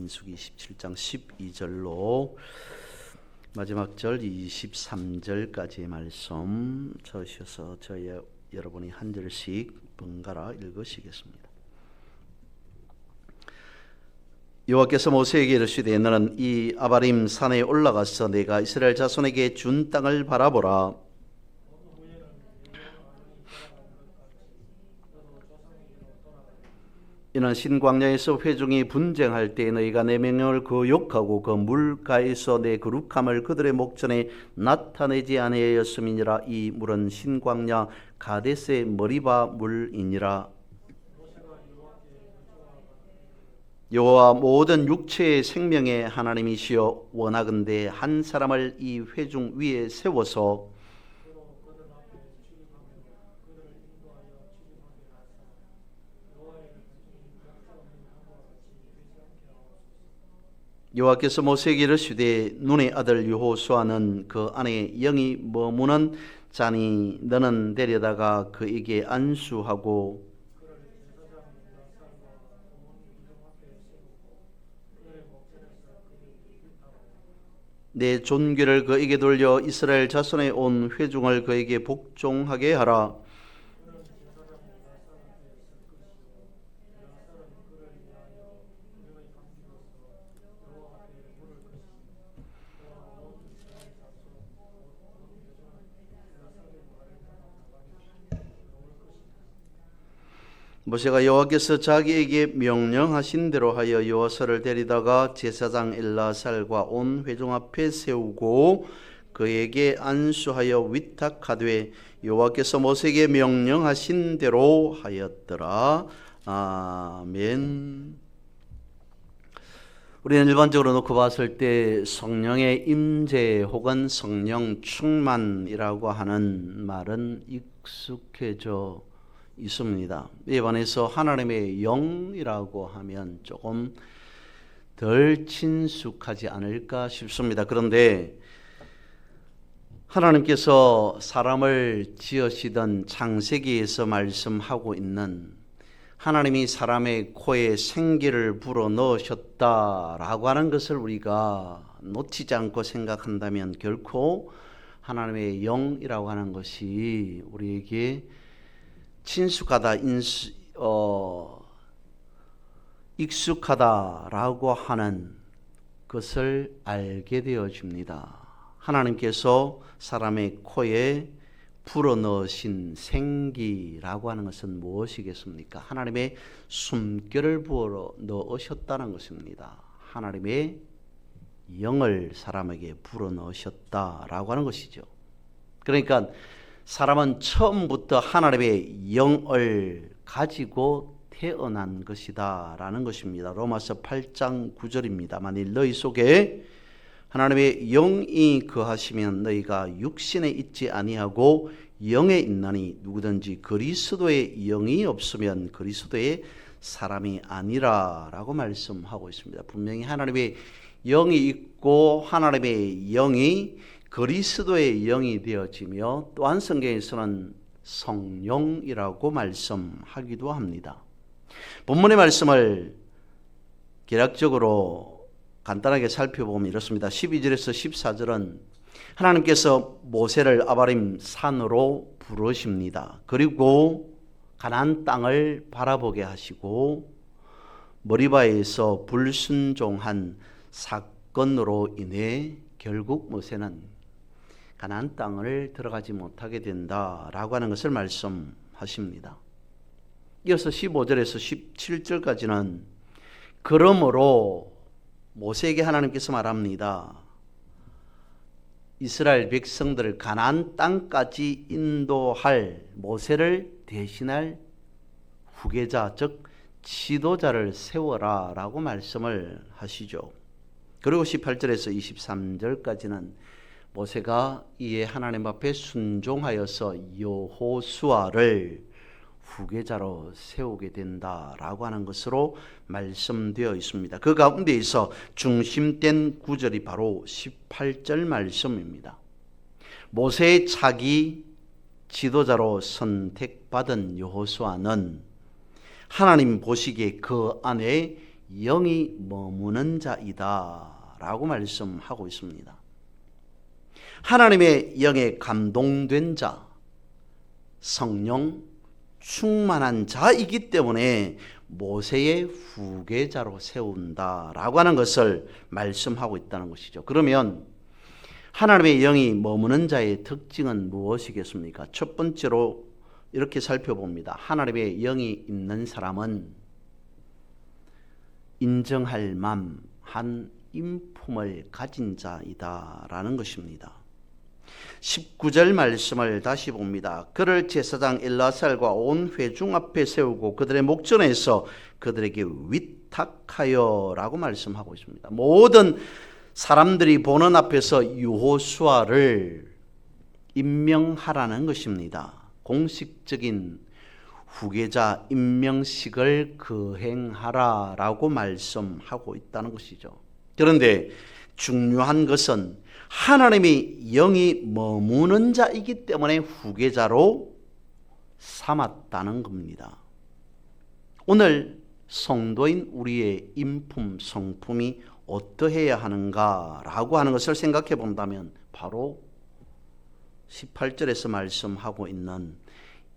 민수기 17장 12절로 마지막 절 23절까지의 말씀 적으셔서 여러분이 한 절씩 번갈아 읽으시겠습니다. 여호와께서 모세에게 이르시되 너는 이 아바림 산에 올라가서 내가 이스라엘 자손에게 준 땅을 바라보라. 이는 신광야에서 회중이 분쟁할 때 너희가 내 명령을 거역하고 그 물가에서 내 거룩함을 그들의 목전에 나타내지 아니하였음이니라. 이 물은 신광야 가데스의 머리바 물이니라. 여호와 모든 육체의 생명의 하나님이시여 원하건대 한 사람을 이 회중 위에 세워서 여호와께서 모세에게 이르시되 눈의 아들 여호수아는 그 안에 영이 머무는 자니 너는 데려다가 그에게 안수하고 내 존귀를 그에게 돌려 이스라엘 자손의 온 회중을 그에게 복종하게 하라. 모세가 여호와께서 자기에게 명령하신 대로 하여 여호수아를 데리다가 제사장 엘라살과 온 회중 앞에 세우고 그에게 안수하여 위탁하되 여호와께서 모세에게 명령하신 대로 하였더라. 아멘. 우리는 일반적으로 놓고 봤을 때 성령의 임재 혹은 성령 충만이라고 하는 말은 익숙해져 있습니다. 이에 반해서 하나님의 영이라고 하면 조금 덜 친숙하지 않을까 싶습니다. 그런데 하나님께서 사람을 지으시던 창세기에서 말씀하고 있는 하나님이 사람의 코에 생기를 불어 넣으셨다라고 하는 것을 우리가 놓치지 않고 생각한다면 결코 하나님의 영이라고 하는 것이 우리에게 친숙하다, 익숙하다라고 하는 것을 알게 되어집니다. 하나님께서 사람의 코에 불어넣으신 생기라고 하는 것은 무엇이겠습니까? 하나님의 숨결을 불어넣으셨다는 것입니다. 하나님의 영을 사람에게 불어넣으셨다라고 하는 것이죠. 그러니까 사람은 처음부터 하나님의 영을 가지고 태어난 것이다 라는 것입니다. 로마서 8장 9절입니다. 만일 너희 속에 하나님의 영이 거하시면 너희가 육신에 있지 아니하고 영에 있나니 누구든지 그리스도의 영이 없으면 그리스도의 사람이 아니라 라고 말씀하고 있습니다. 분명히 하나님의 영이 있고 하나님의 영이 그리스도의 영이 되어지며 또한 성경에서는 성령이라고 말씀하기도 합니다. 본문의 말씀을 개략적으로 간단하게 살펴보면 이렇습니다. 12절에서 14절은 하나님께서 모세를 아바림 산으로 부르십니다. 그리고 가나안 땅을 바라보게 하시고 머리바에서 불순종한 사건으로 인해 결국 모세는 가나안 땅을 들어가지 못하게 된다라고 하는 것을 말씀하십니다. 이어서 15절에서 17절까지는 그러므로 모세에게 하나님께서 말합니다. 이스라엘 백성들을 가나안 땅까지 인도할 모세를 대신할 후계자 즉 지도자를 세워라 라고 말씀을 하시죠. 그리고 18절에서 23절까지는 모세가 이에 하나님 앞에 순종하여서 여호수아를 후계자로 세우게 된다라고 하는 것으로 말씀되어 있습니다. 그 가운데에서 중심된 구절이 바로 18절 말씀입니다. 모세의 차기 지도자로 선택받은 여호수아는 하나님 보시기에 그 안에 영이 머무는 자이다 라고 말씀하고 있습니다. 하나님의 영에 감동된 자, 성령 충만한 자이기 때문에 모세의 후계자로 세운다라고 하는 것을 말씀하고 있다는 것이죠. 그러면 하나님의 영이 머무는 자의 특징은 무엇이겠습니까? 첫 번째로 이렇게 살펴봅니다. 하나님의 영이 있는 사람은 인정할 만한 인품을 가진 자이다라는 것입니다. 19절 말씀을 다시 봅니다. 그를 제사장 엘라살과 온 회중 앞에 세우고 그들의 목전에서 그들에게 위탁하여 라고 말씀하고 있습니다. 모든 사람들이 보는 앞에서 여호수아를 임명하라는 것입니다. 공식적인 후계자 임명식을 거행하라라고 말씀하고 있다는 것이죠. 그런데 중요한 것은 하나님의 영이 머무는 자이기 때문에 후계자로 삼았다는 겁니다. 오늘 성도인 우리의 인품, 성품이 어떠해야 하는가라고 하는 것을 생각해 본다면 바로 18절에서 말씀하고 있는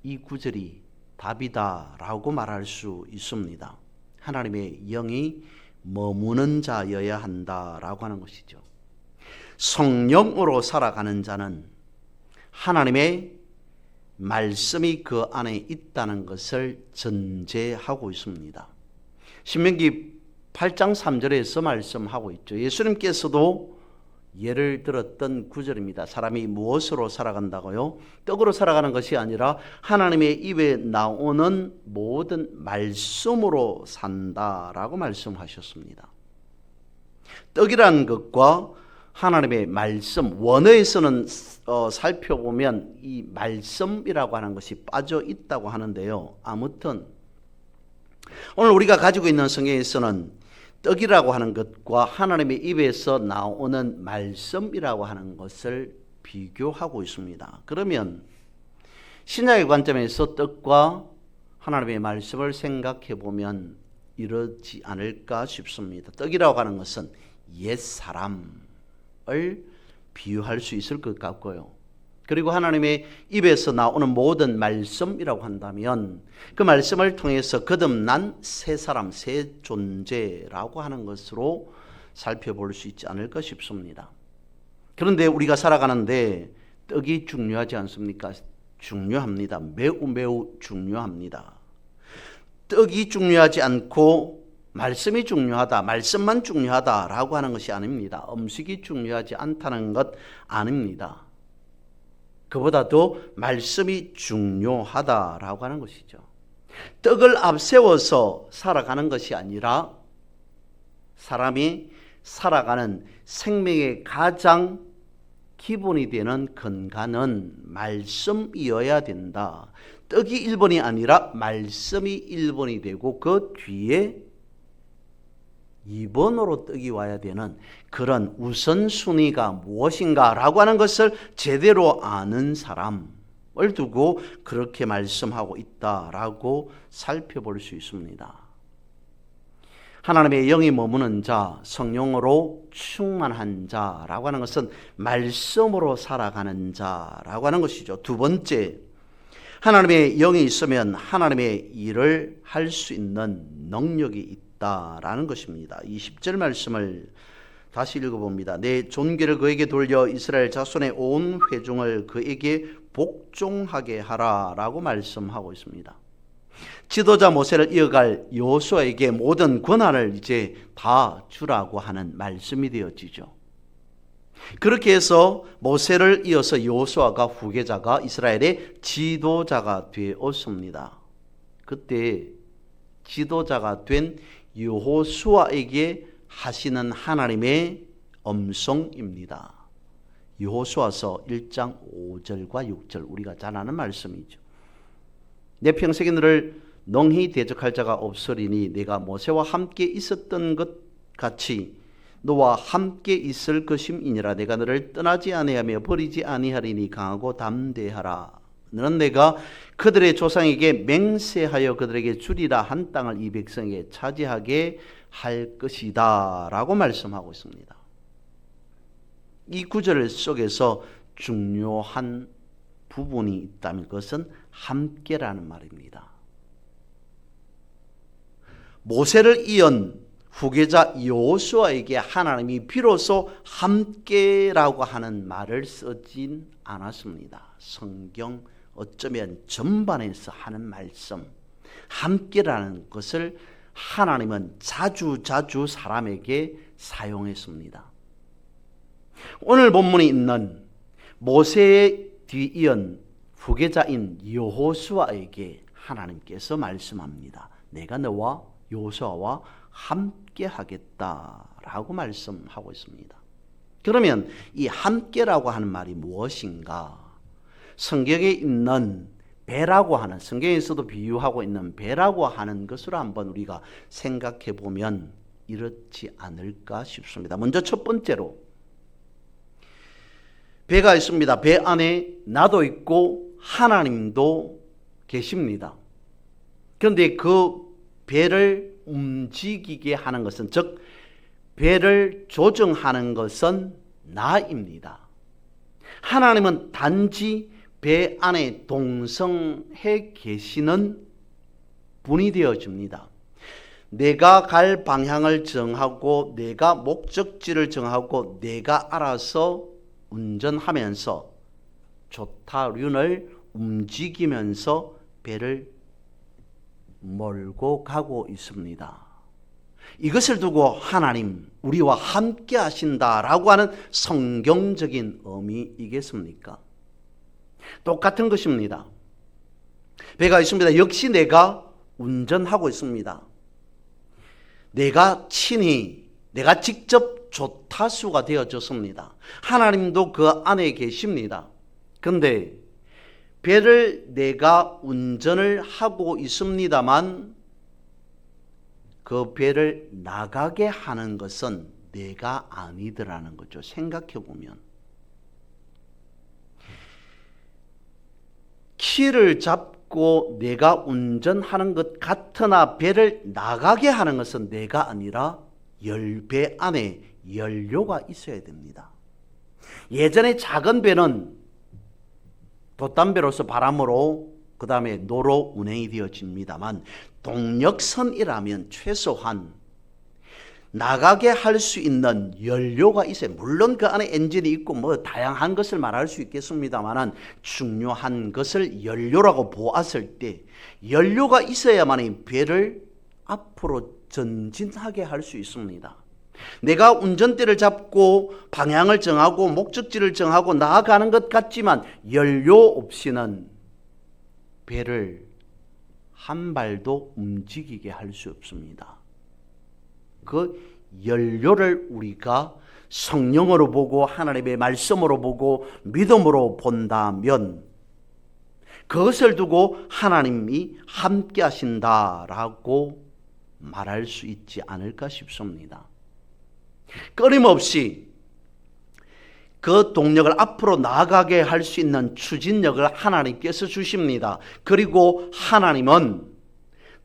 이 구절이 답이다라고 말할 수 있습니다. 하나님의 영이 머무는 자여야 한다라고 하는 것이죠. 성령으로 살아가는 자는 하나님의 말씀이 그 안에 있다는 것을 전제하고 있습니다. 신명기 8장 3절에서 말씀하고 있죠. 예수님께서도 예를 들었던 구절입니다. 사람이 무엇으로 살아간다고요? 떡으로 살아가는 것이 아니라 하나님의 입에 나오는 모든 말씀으로 산다라고 말씀하셨습니다. 떡이라는 것과 하나님의 말씀, 원어에서는 살펴보면 이 말씀이라고 하는 것이 빠져 있다고 하는데요. 아무튼 오늘 우리가 가지고 있는 성경에서는 떡이라고 하는 것과 하나님의 입에서 나오는 말씀이라고 하는 것을 비교하고 있습니다. 그러면 신약의 관점에서 떡과 하나님의 말씀을 생각해 보면 이러지 않을까 싶습니다. 떡이라고 하는 것은 옛사람을 비유할 수 있을 것 같고요. 그리고 하나님의 입에서 나오는 모든 말씀이라고 한다면 그 말씀을 통해서 거듭난 새 사람, 새 존재라고 하는 것으로 살펴볼 수 있지 않을까 싶습니다. 그런데 우리가 살아가는데 떡이 중요하지 않습니까? 중요합니다. 매우 중요합니다. 떡이 중요하지 않고 말씀이 중요하다, 말씀만 중요하다라고 하는 것이 아닙니다. 음식이 중요하지 않다는 것 아닙니다. 그보다도 말씀이 중요하다라고 하는 것이죠. 떡을 앞세워서 살아가는 것이 아니라 사람이 살아가는 생명의 가장 기본이 되는 근간은 말씀이어야 된다. 떡이 1번이 아니라 말씀이 1번이 되고 그 뒤에 2번으로 떡이 와야 되는 그런 우선순위가 무엇인가라고 하는 것을 제대로 아는 사람을 두고 그렇게 말씀하고 있다라고 살펴볼 수 있습니다. 하나님의 영이 머무는 자, 성령으로 충만한 자라고 하는 것은 말씀으로 살아가는 자라고 하는 것이죠. 두 번째, 하나님의 영이 있으면 하나님의 일을 할 수 있는 능력이 있다라는 것입니다. 20절 말씀을 다시 읽어봅니다. 내 존귀를 그에게 돌려 이스라엘 자손의 온 회중을 그에게 복종하게 하라라고 말씀하고 있습니다. 지도자 모세를 이어갈 여호수아에게 모든 권한을 이제 다 주라고 하는 말씀이 되어지죠. 그렇게 해서 모세를 이어서 여호수아가 후계자가 이스라엘의 지도자가 되었습니다. 그때 지도자가 된 여호수아에게 하시는 하나님의 음성입니다. 여호수아서 1장 5절과 6절 우리가 잘 아는 말씀이죠. 내 평생에 너를 능히 대적할 자가 없으리니 내가 모세와 함께 있었던 것 같이 너와 함께 있을 것임이니라. 내가 너를 떠나지 아니하며 버리지 아니하리니 강하고 담대하라. 너는 내가 그들의 조상에게 맹세하여 그들에게 주리라 한 땅을 이 백성에게 차지하게 할 것이다 라고 말씀하고 있습니다. 이 구절 속에서 중요한 부분이 있다면 그것은 함께라는 말입니다. 모세를 이은 후계자 여호수아에게 하나님이 비로소 함께라고 하는 말을 쓰진 않았습니다. 성경 어쩌면 전반에서 하는 말씀, 함께라는 것을 하나님은 자주 사람에게 사용했습니다. 오늘 본문에 있는 모세에 뒤이은 후계자인 여호수아에게 하나님께서 말씀합니다. 내가 너와 여호수아와 함께 하겠다라고 말씀하고 있습니다. 그러면 이 함께라고 하는 말이 무엇인가? 성경에 있는 배라고 하는, 성경에서도 비유하고 있는 배라고 하는 것으로 한번 우리가 생각해 보면 이렇지 않을까 싶습니다. 먼저 첫 번째로 배가 있습니다. 배 안에 나도 있고 하나님도 계십니다. 그런데 그 배를 움직이게 하는 것은, 즉 배를 조정하는 것은 나입니다. 하나님은 단지 배 안에 동성해 계시는 분이 되어집니다. 내가 갈 방향을 정하고 내가 목적지를 정하고 내가 알아서 운전하면서 조타륜을 움직이면서 배를 몰고 가고 있습니다. 이것을 두고 하나님 우리와 함께 하신다라고 하는 성경적인 의미이겠습니까? 똑같은 것입니다. 배가 있습니다. 역시 내가 운전하고 있습니다. 내가 직접 조타수가 되어졌습니다. 하나님도 그 안에 계십니다. 그런데 배를 내가 운전을 하고 있습니다만 그 배를 나가게 하는 것은 내가 아니더라는 거죠. 생각해 보면 키를 잡고 내가 운전하는 것 같으나 배를 나가게 하는 것은 내가 아니라 배 안에 연료가 있어야 됩니다. 예전에 작은 배는 돛담배로서 바람으로 그 다음에 노로 운행이 되어집니다만 동력선이라면 최소한 나가게 할 수 있는 연료가 있어요. 물론 그 안에 엔진이 있고 뭐 다양한 것을 말할 수 있겠습니다만 중요한 것을 연료라고 보았을 때 연료가 있어야만 배를 앞으로 전진하게 할 수 있습니다. 내가 운전대를 잡고 방향을 정하고 목적지를 정하고 나아가는 것 같지만 연료 없이는 배를 한 발도 움직이게 할 수 없습니다. 그 연료를 우리가 성령으로 보고 하나님의 말씀으로 보고 믿음으로 본다면 그것을 두고 하나님이 함께 하신다라고 말할 수 있지 않을까 싶습니다. 끊임없이 그 동력을 앞으로 나아가게 할 수 있는 추진력을 하나님께서 주십니다. 그리고 하나님은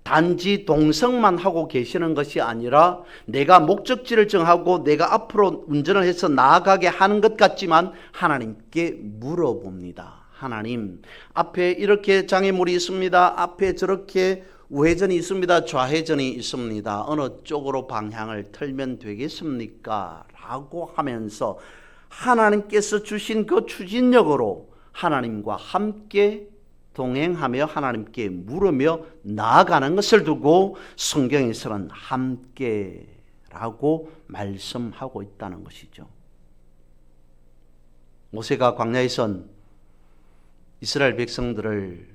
단지 동성만 하고 계시는 것이 아니라 내가 목적지를 정하고 내가 앞으로 운전을 해서 나아가게 하는 것 같지만 하나님께 물어봅니다. 하나님, 앞에 이렇게 장애물이 있습니다. 앞에 저렇게 우회전이 있습니다. 좌회전이 있습니다. 어느 쪽으로 방향을 틀면 되겠습니까? 라고 하면서 하나님께서 주신 그 추진력으로 하나님과 함께 동행하며 하나님께 물으며 나아가는 것을 두고 성경에서는 함께라고 말씀하고 있다는 것이죠. 모세가 광야에선 이스라엘 백성들을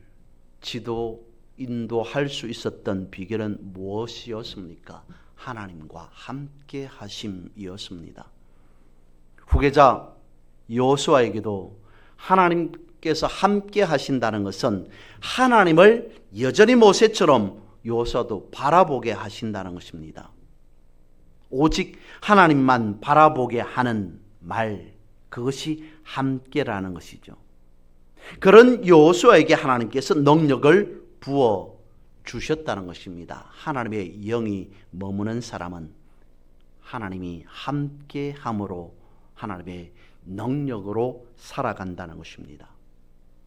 인도할 수 있었던 비결은 무엇이었습니까? 하나님과 함께 하심이었습니다. 후계자 여호수아에게도 하나님께서 함께 하신다는 것은 하나님을 여전히 모세처럼 여호수아도 바라보게 하신다는 것입니다. 오직 하나님만 바라보게 하는 말, 그것이 함께라는 것이죠. 그런 여호수아에게 하나님께서 능력을 부어 주셨다는 것입니다. 하나님의 영이 머무는 사람은 하나님이 함께함으로 하나님의 능력으로 살아간다는 것입니다.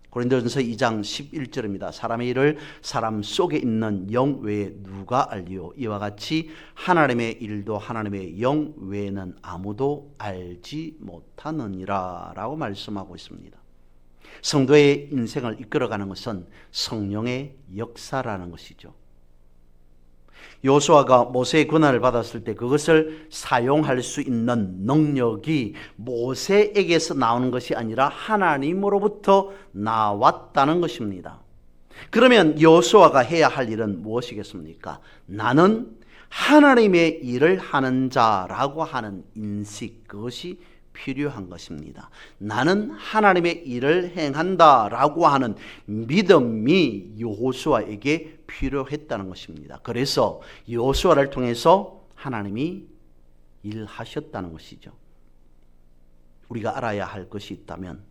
고린도전서 2장 11절입니다. 사람의 일을 사람 속에 있는 영 외에 누가 알리요? 이와 같이 하나님의 일도 하나님의 영 외에는 아무도 알지 못하느니라 라고 말씀하고 있습니다. 성도의 인생을 이끌어가는 것은 성령의 역사라는 것이죠. 여호수아가 모세의 권한을 받았을 때 그것을 사용할 수 있는 능력이 모세에게서 나오는 것이 아니라 하나님으로부터 나왔다는 것입니다. 그러면 여호수아가 해야 할 일은 무엇이겠습니까? 나는 하나님의 일을 하는 자라고 하는 인식, 그것이 필요한 것입니다. 나는 하나님의 일을 행한다라고 하는 믿음이 여호수아에게 필요했다는 것입니다. 그래서 여호수아를 통해서 하나님이 일하셨다는 것이죠. 우리가 알아야 할 것이 있다면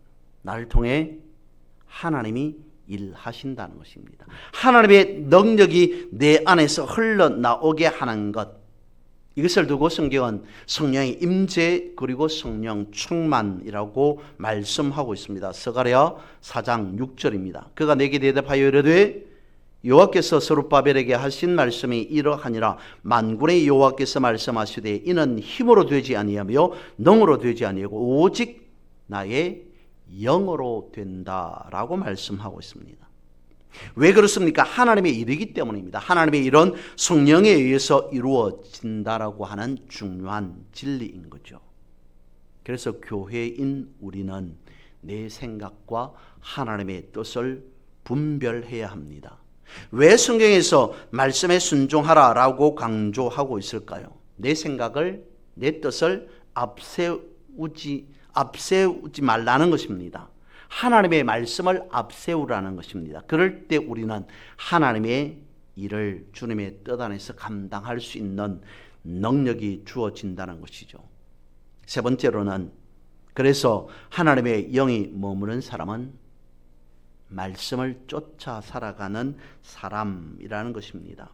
나를 통해 하나님이 일하신다는 것입니다. 하나님의 능력이 내 안에서 흘러나오게 하는 것, 이것을 두고 성경은 성령의 임재 그리고 성령 충만이라고 말씀하고 있습니다. 스가랴 4장 6절입니다. 그가 내게 대답하여 이르되 여호와께서 스룹바벨에게 하신 말씀이 이러하니라. 만군의 여호와께서 말씀하시되 이는 힘으로 되지 아니하며 능으로 되지 아니하고 오직 나의 영으로 된다라고 말씀하고 있습니다. 왜 그렇습니까? 하나님의 일이기 때문입니다. 하나님의 일은 성령에 의해서 이루어진다라고 하는 중요한 진리인 거죠. 그래서 교회인 우리는 내 생각과 하나님의 뜻을 분별해야 합니다. 왜 성경에서 말씀에 순종하라라고 강조하고 있을까요? 내 생각을, 내 뜻을 앞세우지 말라는 것입니다. 하나님의 말씀을 앞세우라는 것입니다. 그럴 때 우리는 하나님의 일을 주님의 뜻 안에서 감당할 수 있는 능력이 주어진다는 것이죠. 세 번째로는 그래서 하나님의 영이 머무는 사람은 말씀을 쫓아 살아가는 사람이라는 것입니다.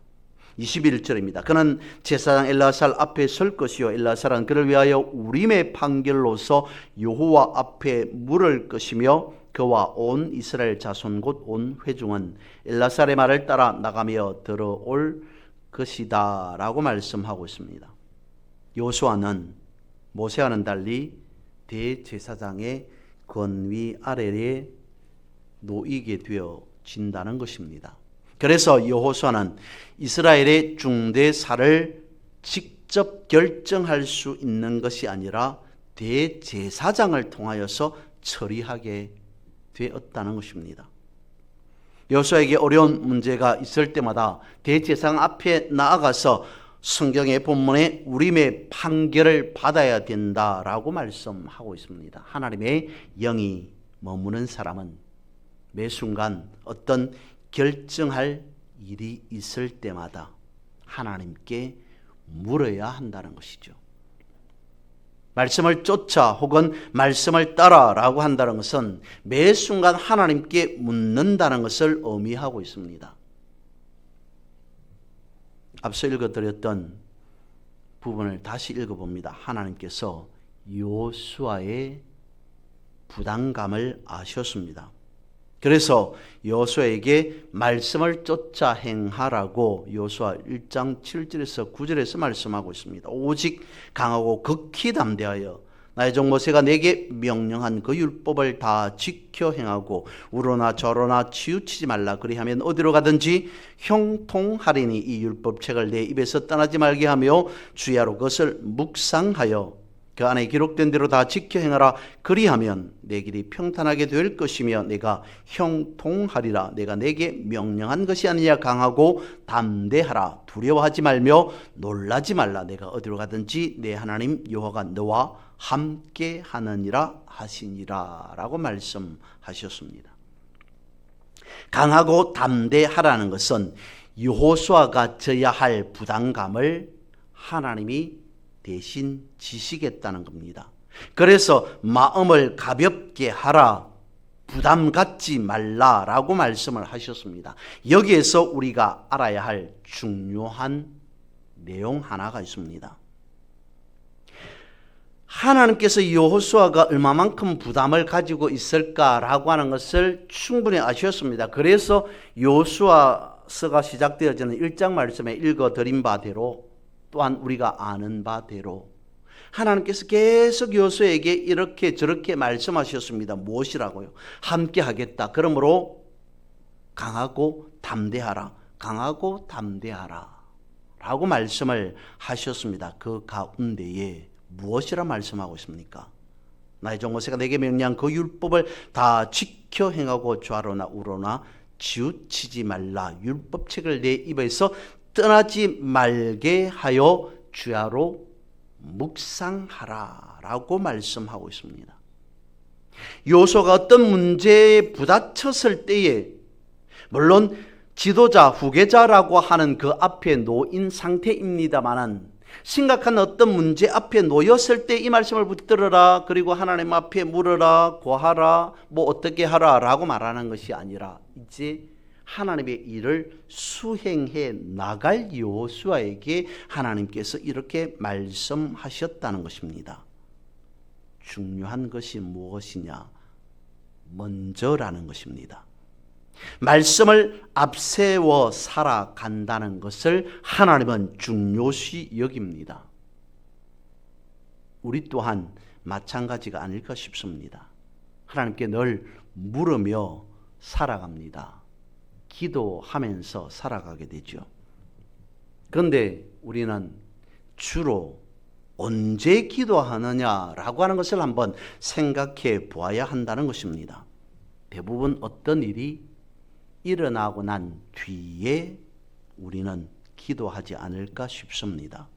21절입니다. 그는 제사장 엘라살 앞에 설 것이요 엘라살은 그를 위하여 우림의 판결로서 여호와 앞에 물을 것이며 그와 온 이스라엘 자손 곧 온 회중은 엘라살의 말을 따라 나가며 들어올 것이다 라고 말씀하고 있습니다. 여호수아는 모세와는 달리 대제사장의 권위 아래에 놓이게 되어진다는 것입니다. 그래서 여호수아는 이스라엘의 중대사를 직접 결정할 수 있는 것이 아니라 대제사장을 통하여서 처리하게 되었다는 것입니다. 여호수아에게 어려운 문제가 있을 때마다 대제사장 앞에 나아가서 성경의 본문에 우림의 판결을 받아야 된다라고 말씀하고 있습니다. 하나님의 영이 머무는 사람은 매 순간 어떤 결정할 일이 있을 때마다 하나님께 물어야 한다는 것이죠. 말씀을 쫓아 혹은 말씀을 따라라고 한다는 것은 매 순간 하나님께 묻는다는 것을 의미하고 있습니다. 앞서 읽어드렸던 부분을 다시 읽어봅니다. 하나님께서 여호수아의 부담감을 아셨습니다. 그래서 여호수아에게 말씀을 쫓아 행하라고 여호수아 1장 7절에서 9절에서 말씀하고 있습니다. 오직 강하고 극히 담대하여 나의 종 모세가 내게 명령한 그 율법을 다 지켜 행하고 우로나 저로나 치우치지 말라. 그리하면 어디로 가든지 형통하리니 이 율법책을 내 입에서 떠나지 말게 하며 주야로 그것을 묵상하여 그 안에 기록된 대로 다 지켜 행하라. 그리하면 내 길이 평탄하게 될 것이며 내가 형통하리라. 내가 내게 명령한 것이 아니냐. 강하고 담대하라. 두려워하지 말며 놀라지 말라. 내가 어디로 가든지 내 하나님 여호와가 너와 함께 하느니라 하시니라 라고 말씀하셨습니다. 강하고 담대하라는 것은 여호수아가 져야 할 부담감을 하나님이 대신 지시겠다는 겁니다. 그래서 마음을 가볍게 하라, 부담 갖지 말라라고 말씀을 하셨습니다. 여기에서 우리가 알아야 할 중요한 내용 하나가 있습니다. 하나님께서 여호수아가 얼마만큼 부담을 가지고 있을까라고 하는 것을 충분히 아셨습니다. 그래서 여호수아서가 시작되어지는 1장 말씀에 읽어드린 바대로 또한 우리가 아는 바대로 하나님께서 계속 여호수아에게 이렇게 저렇게 말씀하셨습니다. 무엇이라고요? 함께 하겠다. 그러므로 강하고 담대하라. 강하고 담대하라 라고 말씀을 하셨습니다. 그 가운데에 무엇이라 말씀하고 있습니까? 나의 종 모세가 내게 명령한 그 율법을 다 지켜 행하고 좌로나 우로나 치우치지 말라. 율법책을 내 입에서 떠나지 말게 하여 주야로 묵상하라 라고 말씀하고 있습니다. 여호수아가 어떤 문제에 부닥쳤을 때에 물론 지도자, 후계자라고 하는 그 앞에 놓인 상태입니다마는 심각한 어떤 문제 앞에 놓였을 때 이 말씀을 붙들어라, 그리고 하나님 앞에 물어라, 고하라, 뭐 어떻게 하라 라고 말하는 것이 아니라 이제 하나님의 일을 수행해 나갈 여호수아에게 하나님께서 이렇게 말씀하셨다는 것입니다. 중요한 것이 무엇이냐? 먼저라는 것입니다. 말씀을 앞세워 살아간다는 것을 하나님은 중요시 여깁니다. 우리 또한 마찬가지가 아닐까 싶습니다. 하나님께 늘 물으며 살아갑니다. 기도하면서 살아가게 되죠. 그런데 우리는 주로 언제 기도하느냐라고 하는 것을 한번 생각해 보아야 한다는 것입니다. 대부분 어떤 일이 일어나고 난 뒤에 우리는 기도하지 않을까 싶습니다.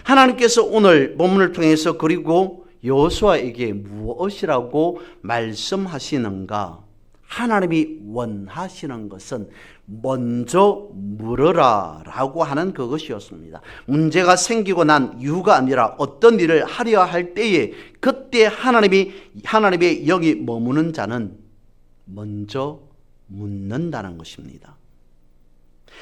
하나님께서 오늘 본문을 통해서 그리고 여호수아에게 무엇이라고 말씀하시는가? 하나님이 원하시는 것은 먼저 물어라 라고 하는 그것이었습니다. 문제가 생기고 난 이유가 아니라 어떤 일을 하려 할 때에 그때 하나님의 영이 머무는 자는 먼저 묻는다는 것입니다.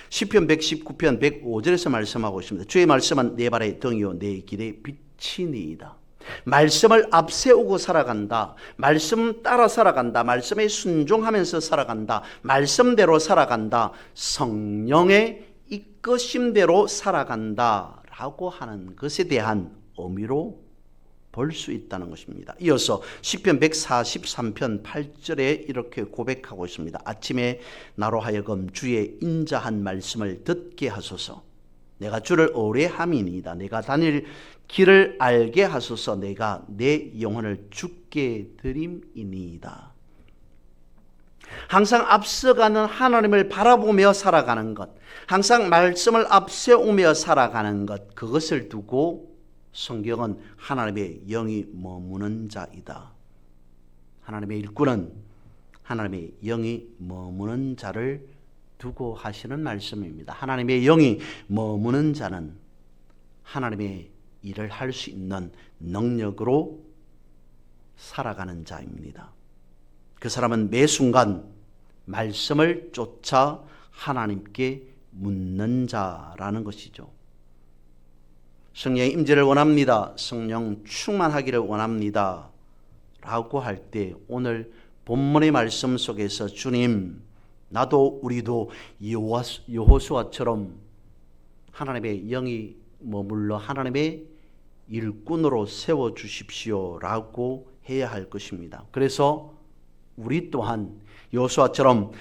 시편 119편 105절에서 말씀하고 있습니다. 주의 말씀은 내 발의 등이요 내 길의 빛이니이다. 말씀을 앞세우고 살아간다. 말씀 따라 살아간다. 말씀에 순종하면서 살아간다. 말씀대로 살아간다. 성령의 이끄심대로 살아간다 라고 하는 것에 대한 의미로 볼 수 있다는 것입니다. 이어서 시편 143편 8절에 이렇게 고백하고 있습니다. 아침에 나로 하여금 주의 인자한 말씀을 듣게 하소서. 내가 주를 의뢰함이니이다. 내가 다닐 길을 알게 하소서. 내가 내 영혼을 주께 드림이니이다. 항상 앞서가는 하나님을 바라보며 살아가는 것, 항상 말씀을 앞세우며 살아가는 것, 그것을 두고 성경은 하나님의 영이 머무는 자이다. 하나님의 일꾼은 하나님의 영이 머무는 자를 두고 하시는 말씀입니다. 하나님의 영이 머무는 자는 하나님의 일을 할 수 있는 능력으로 살아가는 자입니다. 그 사람은 매 순간 말씀을 쫓아 하나님께 묻는 자라는 것이죠. 성령의 임재를 원합니다. 성령 충만하기를 원합니다. 라고 할 때 오늘 본문의 말씀 속에서 주님, 나도 우리도 여호수아처럼 하나님의 영이 머물러 하나님의 일꾼으로 세워주십시오 라고 해야 할 것입니다. 그래서 우리 또한 여호수아처럼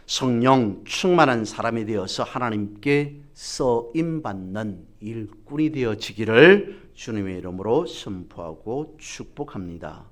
성령 충만한 사람이 되어서 하나님께 쓰임받는 일꾼이 되어지기를 주님의 이름으로 선포하고 축복합니다.